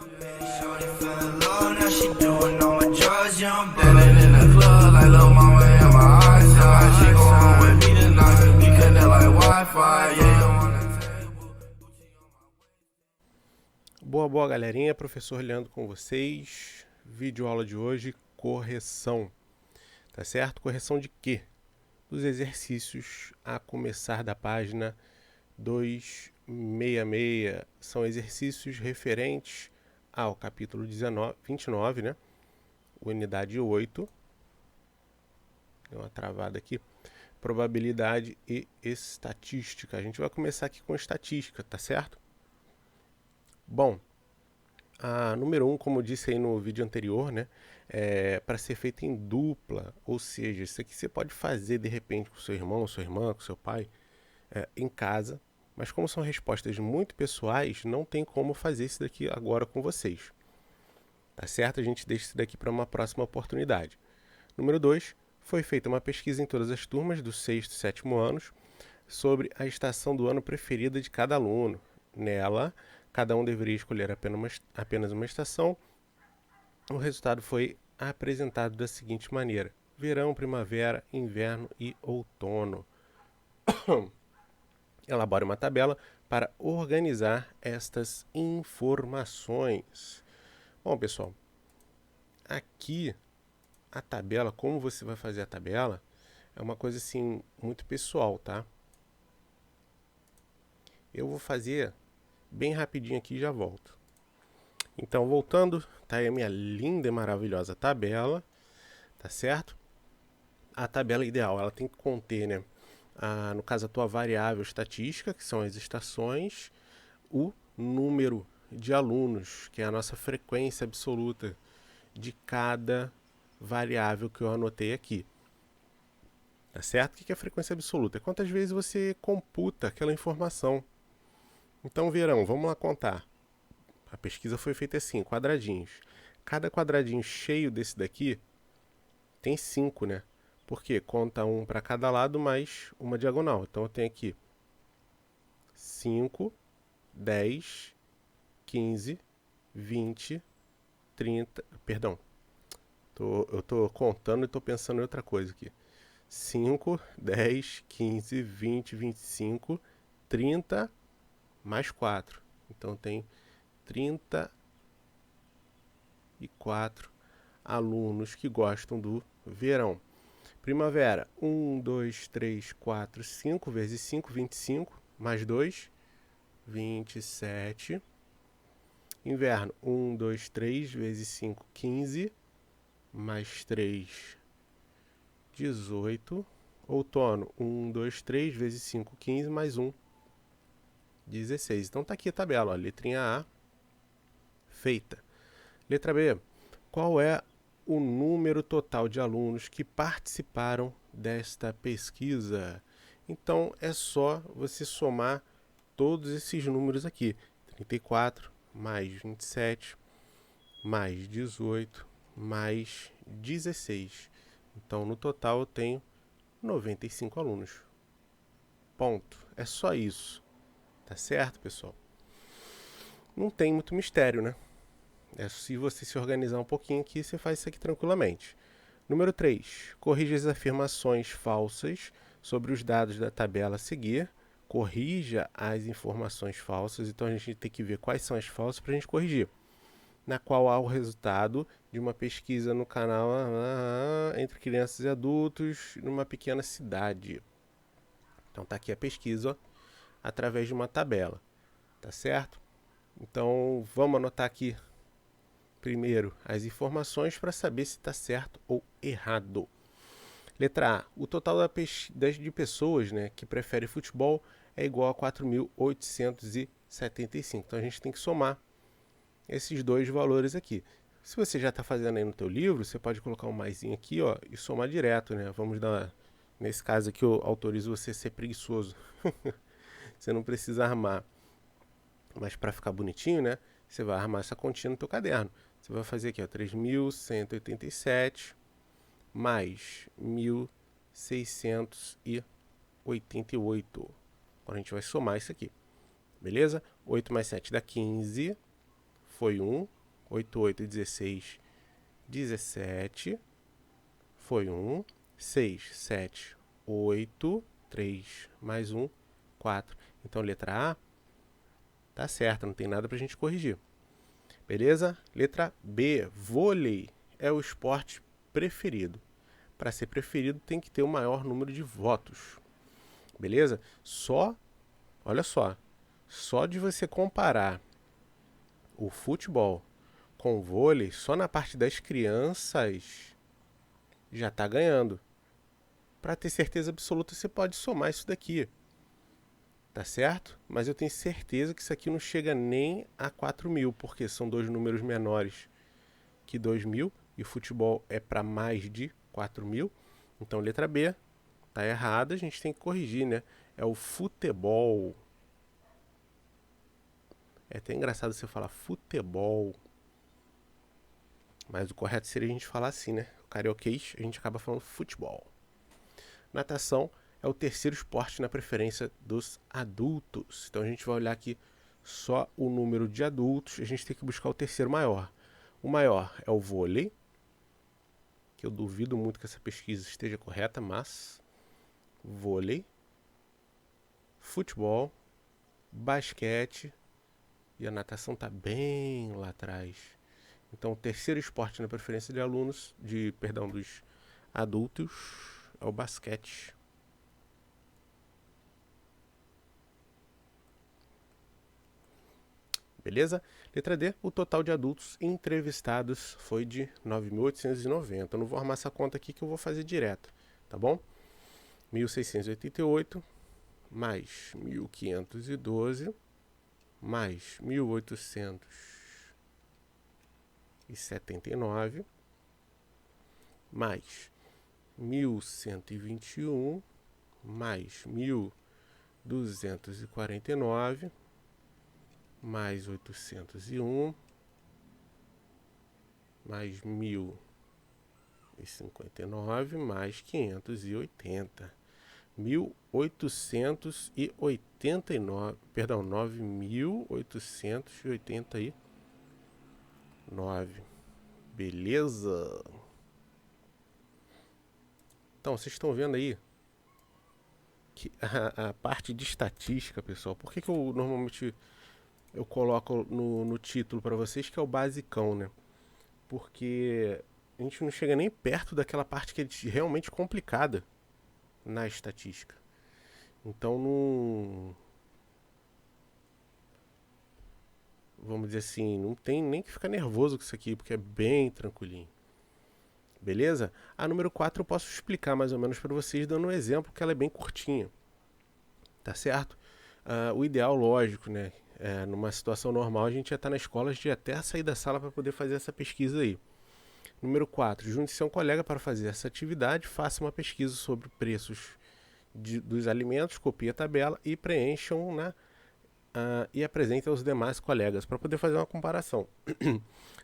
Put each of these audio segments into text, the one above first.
Shorty fell in love, now she doing all my drugs, yeah, I'm ballin' in the club like lil' mama in my eyes, yeah. She go home with me tonight, we connect like Wi-Fi, yeah. On the table. Boa, galerinha. Professor Leandro com vocês. Vídeo aula de hoje, correção. Tá certo? Correção de quê? Dos exercícios a começar da página 266. São exercícios referentes ao capítulo 29, né? Unidade 8. Deu uma travada aqui. Probabilidade e estatística. A gente vai começar aqui com estatística, tá certo? Bom, a número 1, como eu disse aí no vídeo anterior, né, é para ser feita em dupla, ou seja, isso aqui você pode fazer de repente com seu irmão, sua irmã, com seu pai, em casa, mas como são respostas muito pessoais, não tem como fazer isso daqui agora com vocês. Tá certo? A gente deixa isso daqui para uma próxima oportunidade. Número 2, foi feita uma pesquisa em todas as turmas do 6º e 7º anos sobre a estação do ano preferida de cada aluno. Nela, cada um deveria escolher apenas uma estação. O resultado foi apresentado da seguinte maneira: verão, primavera, inverno e outono. Elabore uma tabela para organizar estas informações. Bom, pessoal, aqui a tabela, como você vai fazer a tabela, é uma coisa assim muito pessoal, tá? Eu vou fazer bem rapidinho aqui e já volto. Então, voltando, tá aí a minha linda e maravilhosa tabela, tá certo? A tabela ideal, ela tem que conter, né, no caso a tua variável estatística, que são as estações, o número de alunos, que é a nossa frequência absoluta de cada variável que eu anotei aqui. Tá certo? O que é a frequência absoluta? É quantas vezes você computa aquela informação. Então, verão, vamos lá contar. A pesquisa foi feita assim, quadradinhos. Cada quadradinho cheio desse daqui tem 5, né? Porque conta um para cada lado mais uma diagonal. Então eu tenho aqui 5, 10, 15, 20, 30... Perdão, eu estou contando e estou pensando em outra coisa aqui. 5, 10, 15, 20, 25, 30, mais 4. Então tem 34 alunos que gostam do verão. Primavera, 1, 2, 3, 4, 5 vezes 5, 25, mais 2, 27. Inverno, 1, 2, 3 vezes 5, 15, mais 3, 18. Outono, 1, 2, 3 vezes 5, 15, mais 1, 16. Então tá aqui a tabela, ó, letrinha A, feita. Letra B, qual é o número total de alunos que participaram desta pesquisa? Então é só você somar todos esses números aqui. 34 mais 27 mais 18 mais 16. Então no total eu tenho 95 alunos. Ponto. É só isso. Tá certo, pessoal? Não tem muito mistério, né? É se você se organizar um pouquinho aqui, você faz isso aqui tranquilamente. Número 3. Corrija as afirmações falsas sobre os dados da tabela a seguir. Corrija as informações falsas. Então a gente tem que ver quais são as falsas para a gente corrigir. Na qual há o resultado de uma pesquisa no canal entre crianças e adultos numa pequena cidade. Então tá aqui a pesquisa, ó, através de uma tabela. Tá certo? Então vamos anotar aqui primeiro as informações para saber se está certo ou errado. Letra A. O total de pessoas, né, que preferem futebol é igual a 4.875. Então a gente tem que somar esses dois valores aqui. Se você já está fazendo aí no teu livro, você pode colocar um maisinho aqui, ó, e somar direto, né? Vamos dar, nesse caso aqui eu autorizo você a ser preguiçoso. Você não precisa armar. Mas para ficar bonitinho, né? Você vai armar essa continha no teu caderno. Você vai fazer aqui, ó, 3.187 mais 1.688. Agora a gente vai somar isso aqui. Beleza? 8 mais 7 dá 15. foi 1. 8, 8, 16, 17. Foi 1. 6, 7, 8, 3, mais 1, 4. Então, letra A tá certa, não tem nada pra gente corrigir. Beleza? Letra B, vôlei é o esporte preferido. Para ser preferido, tem que ter o maior número de votos. Beleza? Olha só de você comparar o futebol com o vôlei, só na parte das crianças já tá ganhando. Para ter certeza absoluta, você pode somar isso daqui. Tá certo? Mas eu tenho certeza que isso aqui não chega nem a 4.000, porque são dois números menores que 2.000 e o futebol é para mais de 4.000. Então, letra B tá errada, a gente tem que corrigir, né? É o futebol. É até engraçado você falar futebol, mas o correto seria a gente falar assim, né? O carioquês, a gente acaba falando futebol. Natação é o terceiro esporte na preferência dos adultos. Então a gente vai olhar aqui só o número de adultos. A gente tem que buscar o terceiro maior. O maior é o vôlei, que eu duvido muito que essa pesquisa esteja correta, mas vôlei, futebol, basquete e a natação está bem lá atrás. Então o terceiro esporte na preferência de alunos, dos adultos, é o basquete. Beleza? Letra D, o total de adultos entrevistados foi de 9.890. Eu não vou armar essa conta aqui que eu vou fazer direto, tá bom? 1.688 mais 1.512 mais 1.879 mais 1.121 mais 1.249 mais 801 mais 1.059 mais 580. 1.889, perdão, 9.889. Beleza? Então, vocês estão vendo aí que a parte de estatística, pessoal, por que eu normalmente eu coloco no título para vocês que é o basicão, né? Porque a gente não chega nem perto daquela parte que é realmente complicada na estatística. Então não, vamos dizer assim, não tem nem que ficar nervoso com isso aqui, porque é bem tranquilinho. Beleza? A número 4 eu posso explicar mais ou menos para vocês dando um exemplo, que ela é bem curtinha. Tá certo? O ideal, lógico, né? Numa situação normal, a gente já está na escola, a gente já até sair da sala para poder fazer essa pesquisa aí. Número 4. Junte-se a um colega para fazer essa atividade, faça uma pesquisa sobre preços dos alimentos, copie a tabela e preencham e apresente aos demais colegas para poder fazer uma comparação.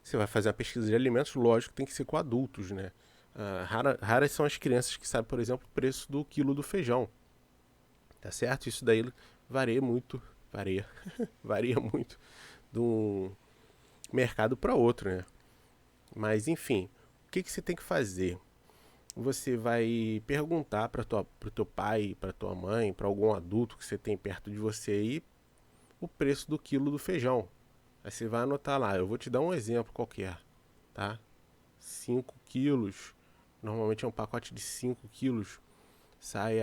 Você vai fazer uma pesquisa de alimentos, lógico, tem que ser com adultos, né? Raras são as crianças que sabem, por exemplo, o preço do quilo do feijão. Tá certo? Isso daí varia muito de um mercado para outro, né? Mas enfim, o que você tem que fazer? Você vai perguntar para o teu pai, para tua mãe, para algum adulto que você tem perto de você aí, o preço do quilo do feijão. Aí você vai anotar lá. Eu vou te dar um exemplo qualquer, tá? 5 quilos, normalmente é um pacote de 5 quilos, sai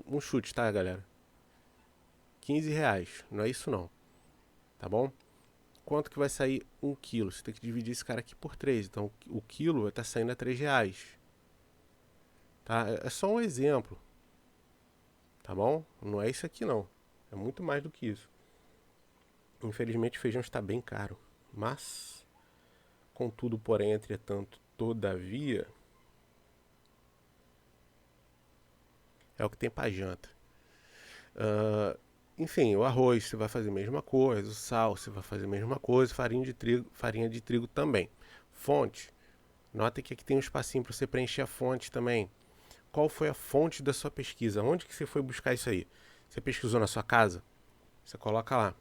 um chute, tá, galera? R$15, não é isso não, tá bom? Quanto que vai sair 1 quilo? Você tem que dividir esse cara aqui por 3, então o quilo vai estar saindo a R$3, tá? É só um exemplo, tá bom? Não é isso aqui não, é muito mais do que isso. Infelizmente o feijão está bem caro, mas, contudo, porém, entretanto, todavia, é o que tem pra janta. Enfim, o arroz você vai fazer a mesma coisa, o sal você vai fazer a mesma coisa, farinha de trigo também. Fonte, nota que aqui tem um espacinho para você preencher a fonte também. Qual foi a fonte da sua pesquisa? Onde que você foi buscar isso aí? Você pesquisou na sua casa? Você coloca lá.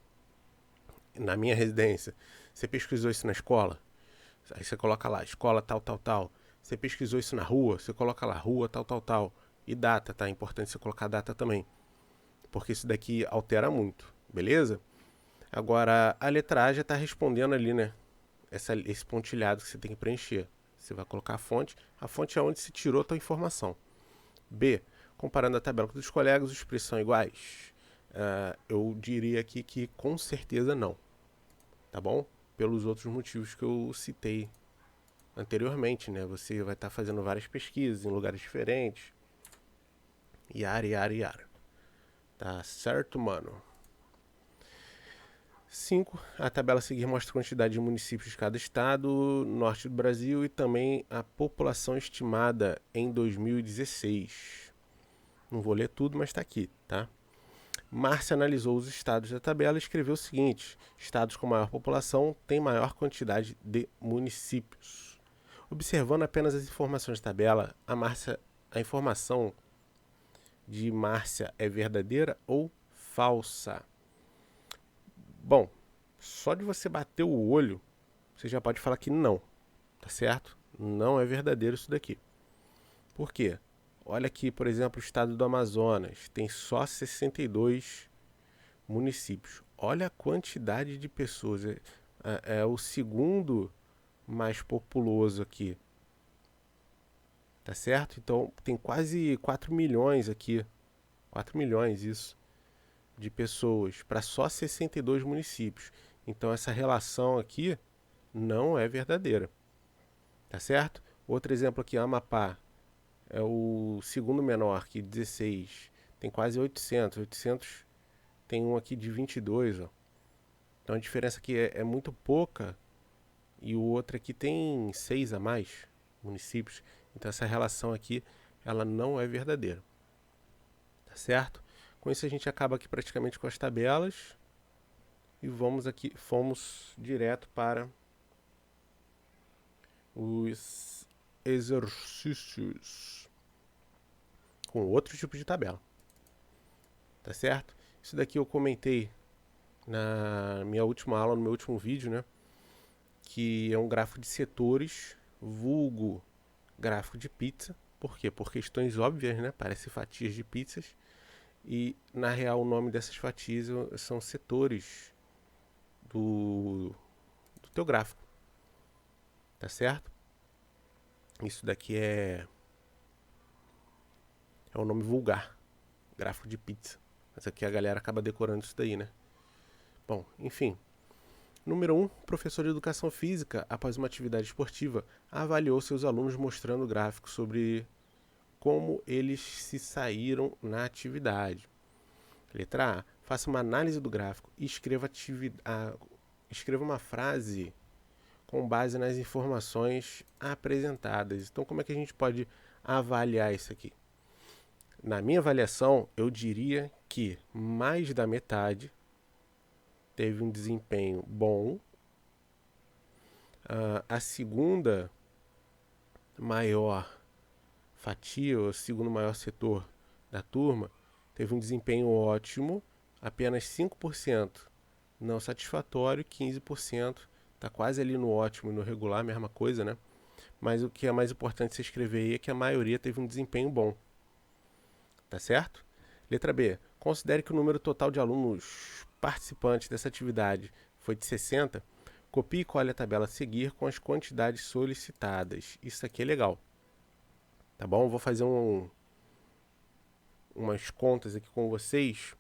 na minha residência. Você pesquisou isso na escola? Aí você coloca lá, escola tal, tal, tal. Você pesquisou isso na rua? Você coloca lá, rua tal, tal, tal. E data, tá? É importante você colocar data também. Porque isso daqui altera muito, beleza? Agora, a letra A já está respondendo ali, né? Esse pontilhado que você tem que preencher. Você vai colocar a fonte é onde se tirou a tua informação. B, comparando a tabela com dos colegas, os preços são iguais? Eu diria aqui que com certeza não, tá bom? Pelos outros motivos que eu citei anteriormente, né? Você vai estar fazendo várias pesquisas em lugares diferentes. Yara. Tá certo, mano? 5. A tabela a seguir mostra a quantidade de municípios de cada estado, norte do Brasil e também a população estimada em 2016. Não vou ler tudo, mas está aqui, tá? Márcia analisou os estados da tabela e escreveu o seguinte: estados com maior população têm maior quantidade de municípios. Observando apenas as informações da tabela, a informação de Márcia é verdadeira ou falsa? Bom, só de você bater o olho, você já pode falar que não, tá certo? Não é verdadeiro isso daqui. Por quê? Olha aqui, por exemplo, o estado do Amazonas tem só 62 municípios. Olha a quantidade de pessoas. É o segundo mais populoso aqui. Tá certo? Então tem quase 4 milhões aqui. 4 milhões isso. De pessoas para só 62 municípios. Então essa relação aqui não é verdadeira. Tá certo? Outro exemplo aqui, Amapá. É o segundo menor, que 16. Tem quase 800. 800 tem um aqui de 22. Ó. Então a diferença aqui é muito pouca. E o outro aqui tem 6 a mais municípios. Então essa relação aqui, ela não é verdadeira. Tá certo? Com isso a gente acaba aqui praticamente com as tabelas. E fomos direto para os exercícios com outro tipo de tabela. Tá certo? Isso daqui eu comentei na minha última aula, no meu último vídeo, né? Que é um gráfico de setores, vulgo gráfico de pizza. Por quê? Por questões óbvias, né? Parece fatias de pizzas. E, na real, o nome dessas fatias são setores do teu gráfico. Tá certo? Isso daqui é o nome vulgar. Gráfico de pizza. Mas aqui a galera acaba decorando isso daí, né? Bom, enfim. Número 1. Professor de Educação Física, após uma atividade esportiva, avaliou seus alunos mostrando gráficos sobre como eles se saíram na atividade. Letra A. Faça uma análise do gráfico e escreva uma frase com base nas informações apresentadas. Então, como é que a gente pode avaliar isso aqui? Na minha avaliação, eu diria que mais da metade teve um desempenho bom. A segunda maior fatia, o segundo maior setor da turma, teve um desempenho ótimo, apenas 5% não satisfatório, 15% está quase ali no ótimo e no regular, mesma coisa, né? Mas o que é mais importante você escrever aí é que a maioria teve um desempenho bom. Tá certo? Letra B. Considere que o número total de alunos participantes dessa atividade foi de 60. Copie e cole a tabela a seguir com as quantidades solicitadas. Isso aqui é legal. Tá bom? Vou fazer umas contas aqui com vocês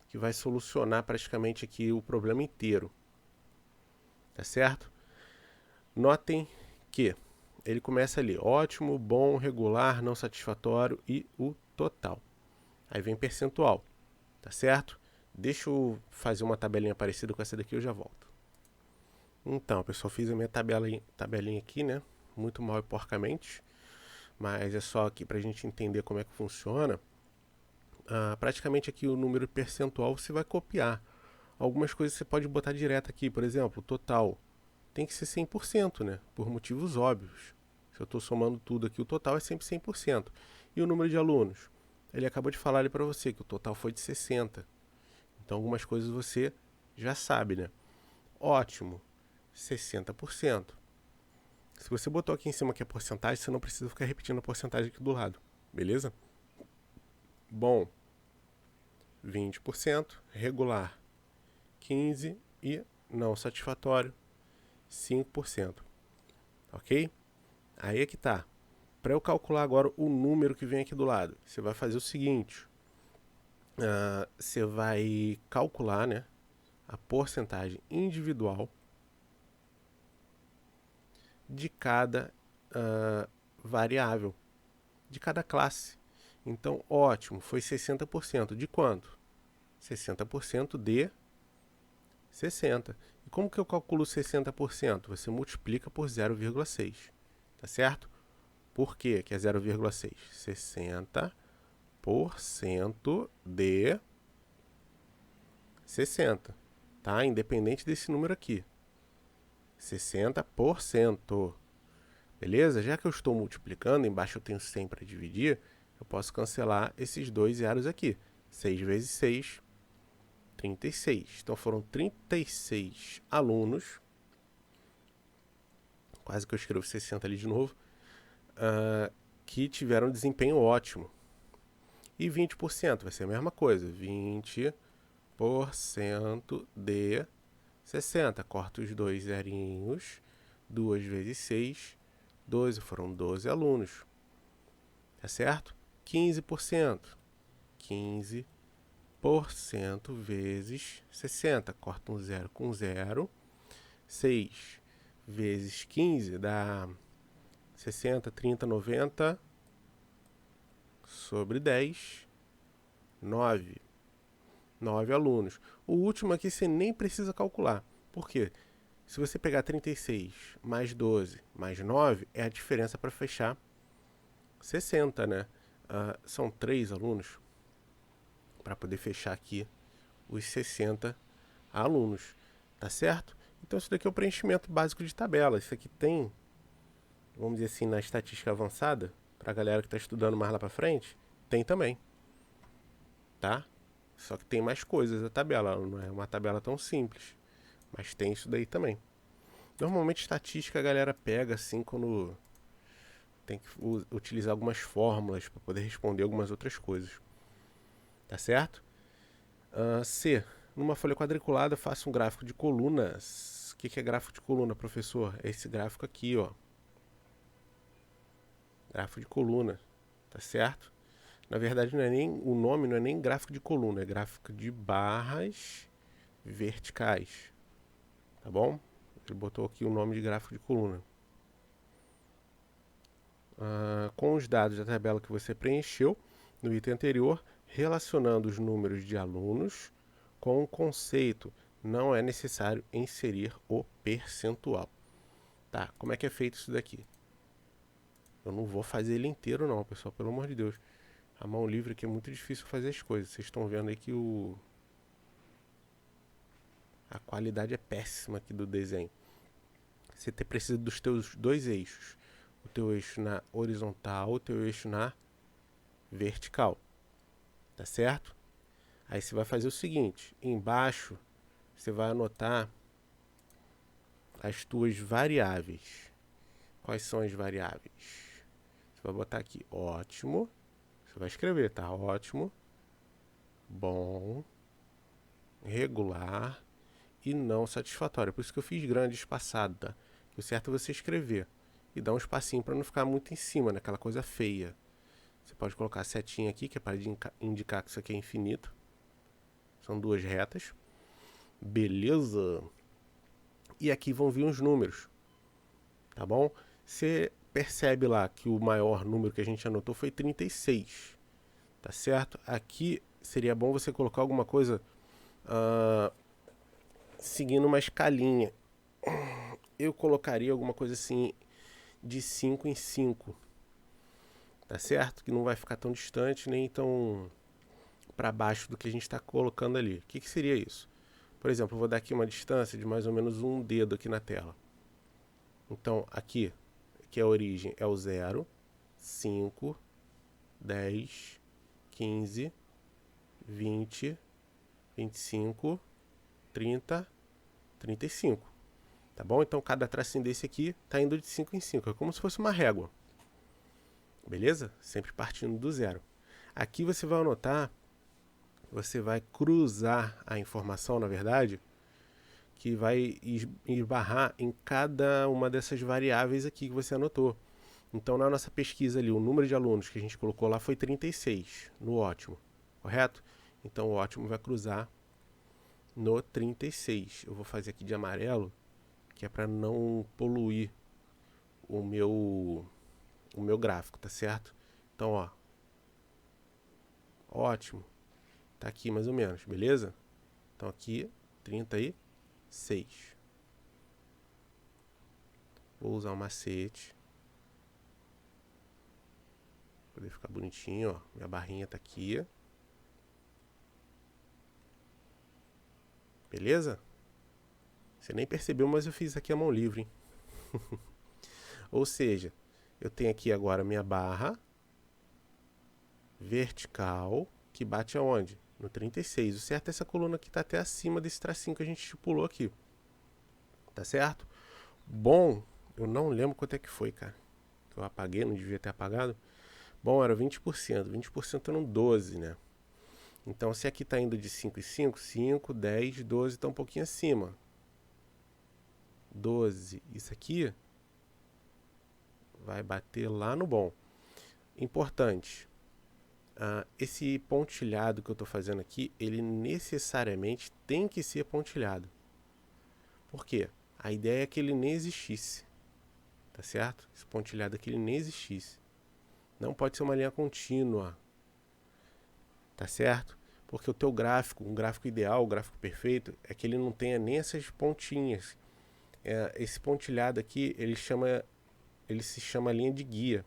que vai solucionar praticamente aqui o problema inteiro. Tá certo? Notem que ele começa ali, ótimo, bom, regular, não satisfatório e o total. Aí vem percentual, tá certo? Deixa eu fazer uma tabelinha parecida com essa daqui e eu já volto. Então, pessoal, fiz a minha tabelinha aqui, né? Muito mal e porcamente, mas é só aqui pra gente entender como é que funciona. Praticamente aqui o número percentual você vai copiar. Algumas coisas você pode botar direto aqui, por exemplo, o total tem que ser 100%, né? Por motivos óbvios. Se eu estou somando tudo aqui, o total é sempre 100%. E o número de alunos? Ele acabou de falar ali para você que o total foi de 60. Então algumas coisas você já sabe, né? Ótimo, 60%. Se você botou aqui em cima que é porcentagem, você não precisa ficar repetindo a porcentagem aqui do lado, beleza? Bom, 20%, regular, 15% e não satisfatório, 5%. Ok? Aí é que tá. Para eu calcular agora o número que vem aqui do lado, você vai fazer o seguinte: você vai calcular, né, a porcentagem individual de cada variável, de cada classe. Então, ótimo, foi 60%. De quanto? 60% de 60. E como que eu calculo 60%? Você multiplica por 0,6. Tá certo? Por quê que é 0,6? 60% de 60. Tá? Independente desse número aqui. 60%. Beleza? Já que eu estou multiplicando, embaixo eu tenho 100 para dividir, eu posso cancelar esses dois zeros aqui. 6 vezes 6, 36. Então foram 36 alunos, quase que eu escrevo 60 ali de novo, que tiveram desempenho ótimo. E 20% vai ser a mesma coisa. 20% de 60. Corta os dois zerinhos. 2 vezes 6, 12. Foram 12 alunos. Tá certo? 15%. 15% vezes 60. Corta um zero com zero. 6 vezes 15 dá 60, 30, 90 sobre 10. 9. 9 alunos. O último aqui você nem precisa calcular. Por quê? Se você pegar 36 mais 12 mais 9, é a diferença para fechar 60, né? São 3 alunos para poder fechar aqui os 60 alunos. Tá certo? Então isso daqui é o preenchimento básico de tabela. Isso aqui tem, vamos dizer assim, na estatística avançada, para a galera que está estudando mais lá para frente, tem também. Tá? Só que tem mais coisas a tabela, não é uma tabela tão simples. Mas tem isso daí também. Normalmente estatística a galera pega assim quando tem que utilizar algumas fórmulas para poder responder algumas outras coisas. Tá certo? C. Numa folha quadriculada, faça um gráfico de colunas. O que é gráfico de coluna, professor? É esse gráfico aqui, ó. Gráfico de coluna. Tá certo? Na verdade, o nome não é nem gráfico de coluna, é gráfico de barras verticais. Tá bom? Ele botou aqui o nome de gráfico de coluna. Com os dados da tabela que você preencheu no item anterior, relacionando os números de alunos com o conceito, não é necessário inserir o percentual. Tá, como é que é feito isso daqui? Eu não vou fazer ele inteiro não, pessoal, pelo amor de Deus. A mão livre aqui é muito difícil fazer as coisas. Vocês estão vendo aí que a qualidade é péssima aqui do desenho. Você precisa dos teus dois eixos. O teu eixo na horizontal, o teu eixo na vertical. Tá certo? Aí você vai fazer o seguinte. Embaixo, você vai anotar as tuas variáveis. Quais são as variáveis? Você vai botar aqui, ótimo. Você vai escrever, tá? Ótimo, bom, regular e não satisfatório. Por isso que eu fiz grande espaçado, tá? O certo é você escrever e dar um espacinho para não ficar muito em cima, né? Aquela coisa feia. Você pode colocar a setinha aqui, que é para indicar que isso aqui é infinito. São duas retas. Beleza? E aqui vão vir os números. Tá bom? Você percebe lá que o maior número que a gente anotou foi 36. Tá certo? Aqui seria bom você colocar alguma coisa seguindo uma escalinha. Eu colocaria alguma coisa assim de 5 em 5. Tá certo? Que não vai ficar tão distante nem tão para baixo do que a gente está colocando ali. O que seria isso? Por exemplo, eu vou dar aqui uma distância de mais ou menos um dedo aqui na tela. Então, aqui, que é a origem, é o 0, 5, 10, 15, 20, 25, 30, 35. Tá bom? Então cada tracinho desse aqui está indo de 5 em 5. É como se fosse uma régua. Beleza? Sempre partindo do zero. Aqui você vai anotar, você vai cruzar a informação, na verdade, que vai esbarrar em cada uma dessas variáveis aqui que você anotou. Então, na nossa pesquisa ali, o número de alunos que a gente colocou lá foi 36, no ótimo, correto? Então, o ótimo vai cruzar no 36. Eu vou fazer aqui de amarelo, que é para não poluir o meu gráfico, tá certo? Então, ó, ótimo, tá aqui mais ou menos, beleza? Então, aqui, 36. Vou usar um macete. Poder ficar bonitinho, ó. Minha barrinha tá aqui. Beleza? Você nem percebeu, mas eu fiz aqui a mão livre, hein? Ou seja, eu tenho aqui agora minha barra vertical, que bate aonde? No 36. O certo é essa coluna que tá até acima desse tracinho que a gente estipulou aqui. Tá certo? Bom, eu não lembro quanto é que foi, cara. Eu apaguei, não devia ter apagado. Bom, era 20%. 20% eram 12, né? Então, se aqui está indo de 5 em 5, 5, 10, 12, está um pouquinho acima. 12. Isso aqui vai bater lá no bom. Importante. Esse pontilhado que eu estou fazendo aqui, ele necessariamente tem que ser pontilhado. Por quê? A ideia é que ele nem existisse. Tá certo? Esse pontilhado aqui ele nem existisse. Não pode ser uma linha contínua. Tá certo? Porque o teu gráfico, um gráfico ideal, um gráfico perfeito, é que ele não tenha nem essas pontinhas. Esse pontilhado aqui, ele se chama linha de guia.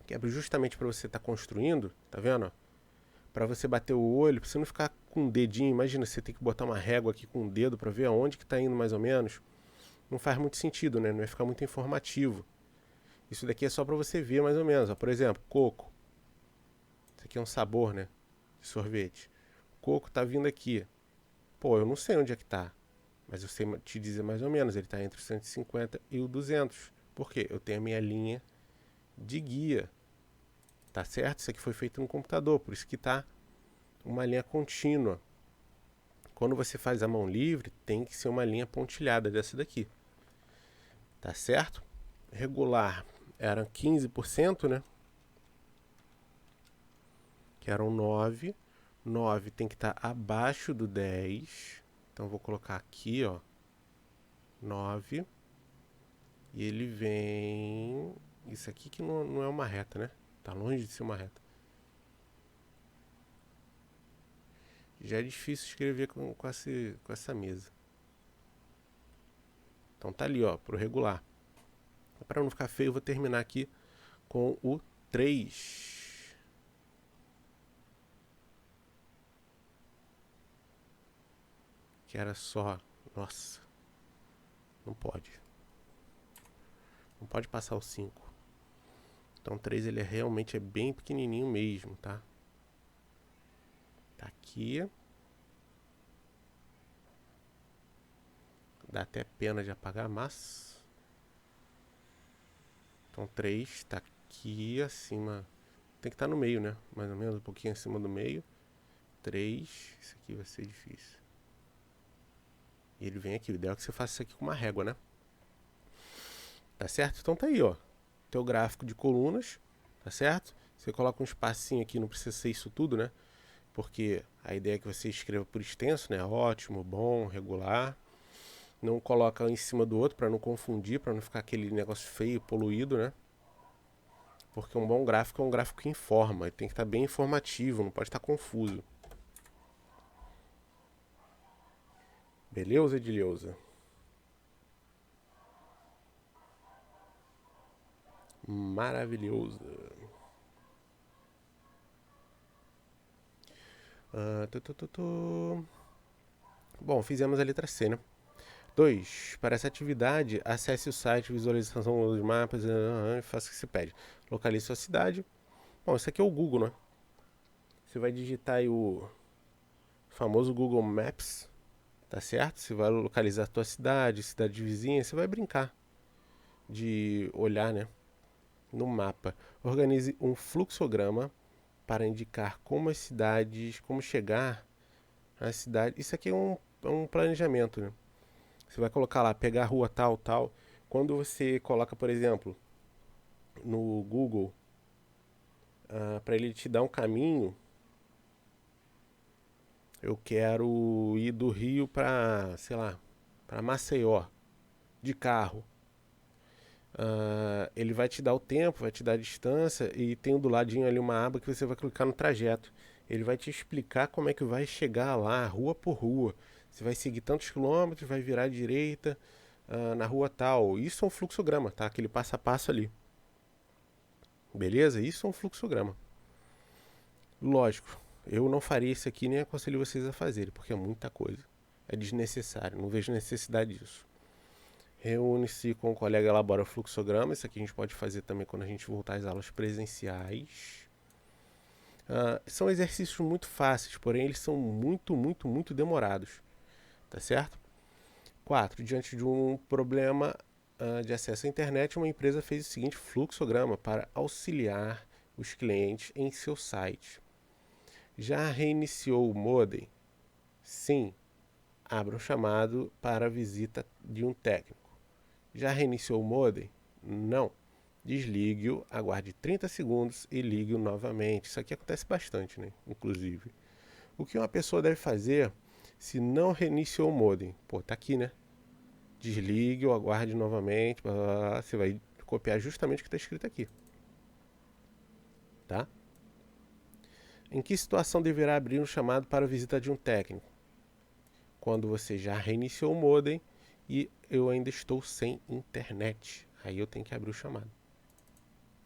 Que é justamente para você estar construindo, tá vendo? Para você bater o olho, para você não ficar com o dedinho. Imagina, você tem que botar uma régua aqui com o dedo para ver aonde que está indo mais ou menos. Não faz muito sentido, né? Não vai ficar muito informativo. Isso daqui é só para você ver mais ou menos. Ó, por exemplo, coco. Isso aqui é um sabor, né? De sorvete. O coco tá vindo aqui. Pô, eu não sei onde é que tá. Mas eu sei te dizer mais ou menos. Ele tá entre o 150 e o 200. Por quê? Eu tenho a minha linha de guia. Tá certo? Isso aqui foi feito no computador. Por isso que tá uma linha contínua. Quando você faz a mão livre, tem que ser uma linha pontilhada dessa daqui. Tá certo? Regular eram 15%, né? Que eram 9. 9 tem que estar abaixo do 10. Então vou colocar aqui, ó, 9. E ele vem... Isso aqui que não é uma reta, né? Tá longe de ser uma reta. Já é difícil escrever com essa mesa. Então tá ali, ó, pro regular. Para não ficar feio, eu vou terminar aqui com o 3. Que era só... Nossa. Não pode. Não pode passar o 5. Então 3 ele realmente é bem pequenininho mesmo, tá? Tá aqui. Dá até pena de apagar, mas... Então 3 tá aqui acima. Tem que estar no meio, né? Mais ou menos um pouquinho acima do meio. 3. Isso aqui vai ser difícil. E ele vem aqui. O ideal é que você faça isso aqui com uma régua, né? Tá certo? Então tá aí, ó. Teu gráfico de colunas. Tá certo? Você coloca um espacinho aqui. Não precisa ser isso tudo, né? Porque a ideia é que você escreva por extenso, né? Ótimo, bom, regular. Não coloca um em cima do outro para não confundir, para não ficar aquele negócio feio, poluído, né? Porque um bom gráfico é um gráfico que informa. Ele tem que estar bem informativo, não pode estar confuso. Beleza, Edileuza? Maravilhoso. Bom, fizemos a letra C, né? 2. Para essa atividade, acesse o site, visualização dos mapas, faça o que se pede. Localize sua cidade. Bom, isso aqui é o Google, né? Você vai digitar aí o famoso Google Maps. tá certo? Você vai localizar a tua cidade, cidade vizinha, você vai brincar de olhar, né, no mapa. Organize um fluxograma para indicar como as cidades, como chegar à cidade. Isso aqui é um planejamento, né? Você vai colocar lá, pegar a rua tal, tal. Quando você coloca, por exemplo, no Google, para ele te dar um caminho, eu quero ir do Rio para, sei lá, para Maceió, de carro. Ele vai te dar o tempo, vai te dar a distância e tem do ladinho ali uma aba que você vai clicar no trajeto. Ele vai te explicar como é que vai chegar lá, rua por rua. Você vai seguir tantos quilômetros, vai virar à direita na rua tal. Isso é um fluxograma, tá? Aquele passo a passo ali. Beleza? Isso é um fluxograma. Lógico, eu não faria isso aqui nem aconselho vocês a fazerem, porque é muita coisa. É desnecessário, não vejo necessidade disso. Reúne-se com o colega, elabora o fluxograma. Isso aqui a gente pode fazer também quando a gente voltar às aulas presenciais. São exercícios muito fáceis, porém eles são muito demorados. Tá certo? 4. Diante de um problema de acesso à internet, uma empresa fez o seguinte fluxograma para auxiliar os clientes em seu site. Já reiniciou o modem? Sim. Abra um chamado para a visita de um técnico. Já reiniciou o modem? Não. Desligue-o, aguarde 30 segundos e ligue-o novamente. Isso aqui acontece bastante, né? Inclusive. O que uma pessoa deve fazer se não reiniciou o modem? Pô, tá aqui, né? Desligue-o, aguarde novamente. Blá, blá, blá. Você vai copiar justamente o que está escrito aqui. Tá? Em que situação deverá abrir um chamado para a visita de um técnico? Quando você já reiniciou o modem e eu ainda estou sem internet. Aí eu tenho que abrir o chamado.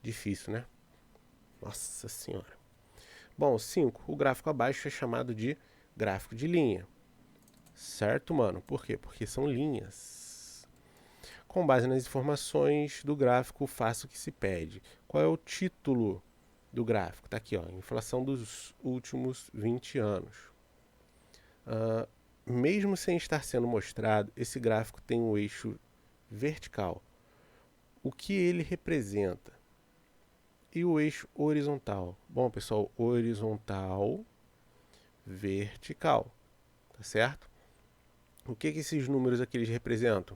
Difícil, né? Nossa senhora. Bom, 5. O gráfico abaixo é chamado de gráfico de linha. Certo, mano? Por quê? Porque são linhas. Com base nas informações do gráfico, faça o que se pede. Qual é o título do gráfico? Tá aqui, ó. Inflação dos últimos 20 anos. Mesmo sem estar sendo mostrado, esse gráfico tem um eixo vertical. O que ele representa? E o eixo horizontal? Bom, pessoal, horizontal, vertical, tá certo? O que esses números aqui eles representam?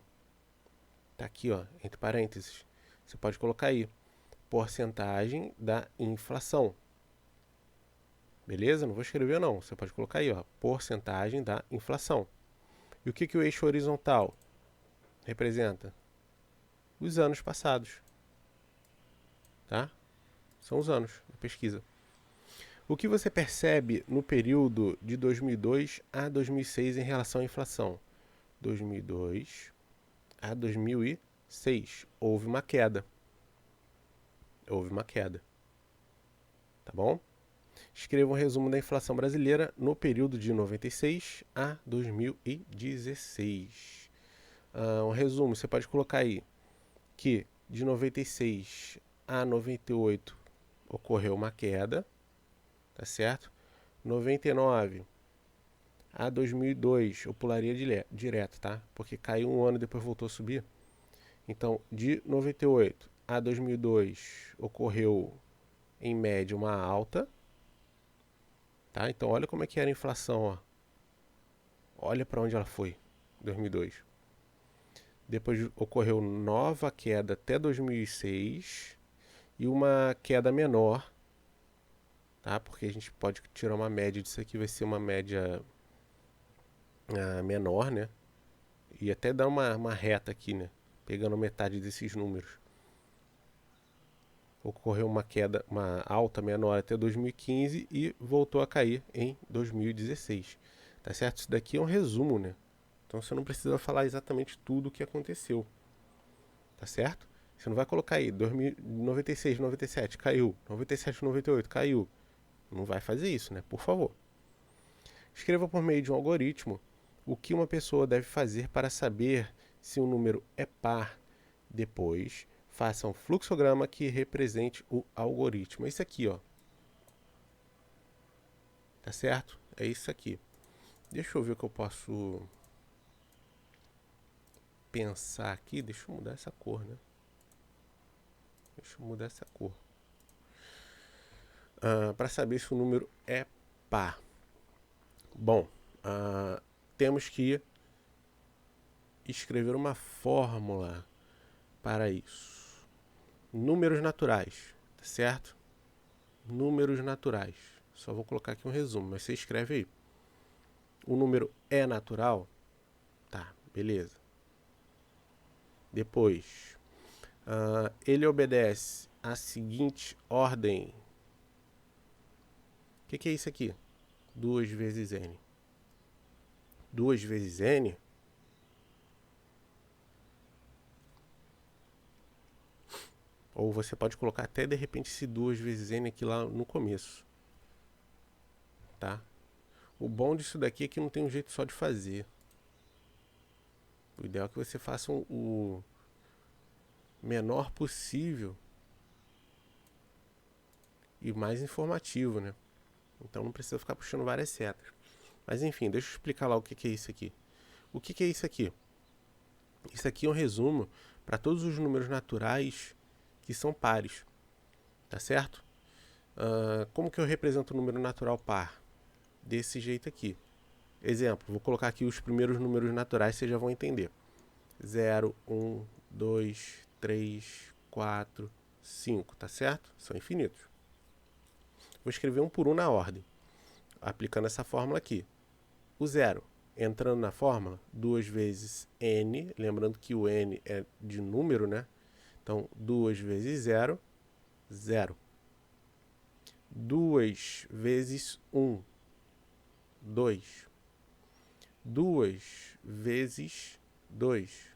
Tá aqui, ó, entre parênteses. Você pode colocar aí, porcentagem da inflação. Beleza? Não vou escrever não, você pode colocar aí, ó, porcentagem da inflação. E o que o eixo horizontal representa? Os anos passados. Tá? São os anos da pesquisa. O que você percebe no período de 2002 a 2006 em relação à inflação? 2002 a 2006. Houve uma queda. Houve uma queda. Tá bom? Escreva um resumo da inflação brasileira no período de 96 a 2016. Um resumo, você pode colocar aí que de 96 a 98 ocorreu uma queda, tá certo? 99 a 2002 eu pularia direto, tá? Porque caiu um ano e depois voltou a subir. Então, de 98 a 2002 ocorreu em média uma alta, tá? Então, olha como é que era a inflação, ó. Olha para onde ela foi, 2002. Depois ocorreu nova queda até 2006 e uma queda menor, tá? Porque a gente pode tirar uma média disso aqui, vai ser uma média menor, né? E até dar uma reta aqui, né? Pegando metade desses números. Ocorreu uma queda, uma alta menor até 2015 e voltou a cair em 2016. Tá certo? Isso daqui é um resumo, né? Então você não precisa falar exatamente tudo o que aconteceu. Tá certo? Você não vai colocar aí 96, 97 caiu, 97, 98 caiu. Não vai fazer isso, né? Por favor. Escreva por meio de um algoritmo o que uma pessoa deve fazer para saber se um número é par. Depois, faça um fluxograma que represente o algoritmo. É isso aqui, ó. Tá certo? É isso aqui. Deixa eu ver o que eu posso pensar aqui, deixa eu mudar essa cor, né? Deixa eu mudar essa cor. Para saber se o número é par. Bom, temos que escrever uma fórmula para isso. Números naturais, tá certo? Números naturais. Só vou colocar aqui um resumo, mas você escreve aí. O número é natural? Tá, beleza. Depois, ele obedece à seguinte ordem. O que é isso aqui? 2 vezes n. 2 vezes n ou você pode colocar até de repente esse 2 vezes n aqui lá no começo. Tá? O bom disso daqui é que não tem um jeito só de fazer. O ideal é que você faça o menor possível e mais informativo, né? Então não precisa ficar puxando várias setas. Mas enfim, deixa eu explicar lá o que é isso aqui. O que é isso aqui? Isso aqui é um resumo para todos os números naturais que são pares. Tá certo? Como que eu represento o número natural par? Desse jeito aqui. Exemplo, vou colocar aqui os primeiros números naturais, vocês já vão entender. 0, 1, 2, 3, 4, 5, tá certo? São infinitos. Vou escrever um por um na ordem, aplicando essa fórmula aqui. O 0, entrando na fórmula, 2 vezes n, lembrando que o n é de número, né? Então, 2 vezes 0, 0. 2 vezes 1, 2. 2 vezes 2,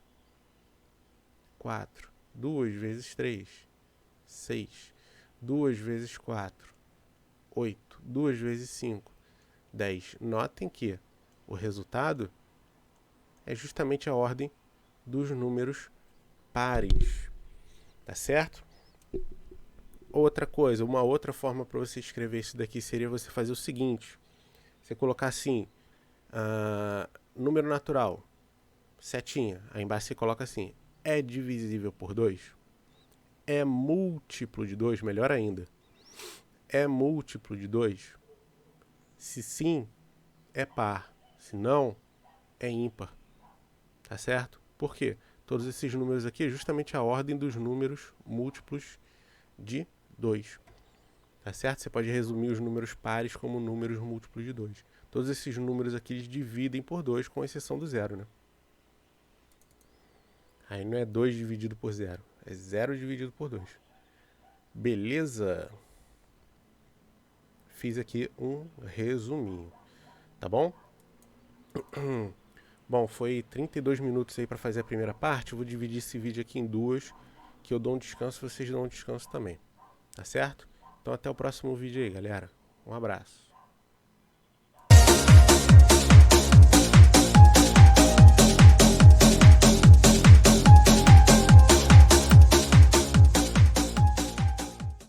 4. 2 vezes 3, 6. 2 vezes 4, 8. 2 vezes 5, 10. Notem que o resultado é justamente a ordem dos números pares. Tá certo? Outra coisa, uma outra forma para você escrever isso daqui seria você fazer o seguinte. Você colocar assim, número natural, setinha. Aí embaixo você coloca assim, é divisível por 2? É múltiplo de 2? Melhor ainda. É múltiplo de 2? Se sim, é par. Se não, é ímpar. Tá certo? Por quê? Todos esses números aqui é justamente a ordem dos números múltiplos de 2. Tá certo? Você pode resumir os números pares como números múltiplos de 2. Todos esses números aqui eles dividem por 2, com exceção do 0, né? Aí não é 2 dividido por 0, é 0 dividido por 2. Beleza? Fiz aqui um resuminho, tá bom? Bom, foi 32 minutos aí para fazer a primeira parte. Eu vou dividir esse vídeo aqui em duas, que eu dou um descanso, vocês dão um descanso também. Tá certo? Então até o próximo vídeo aí, galera. Um abraço.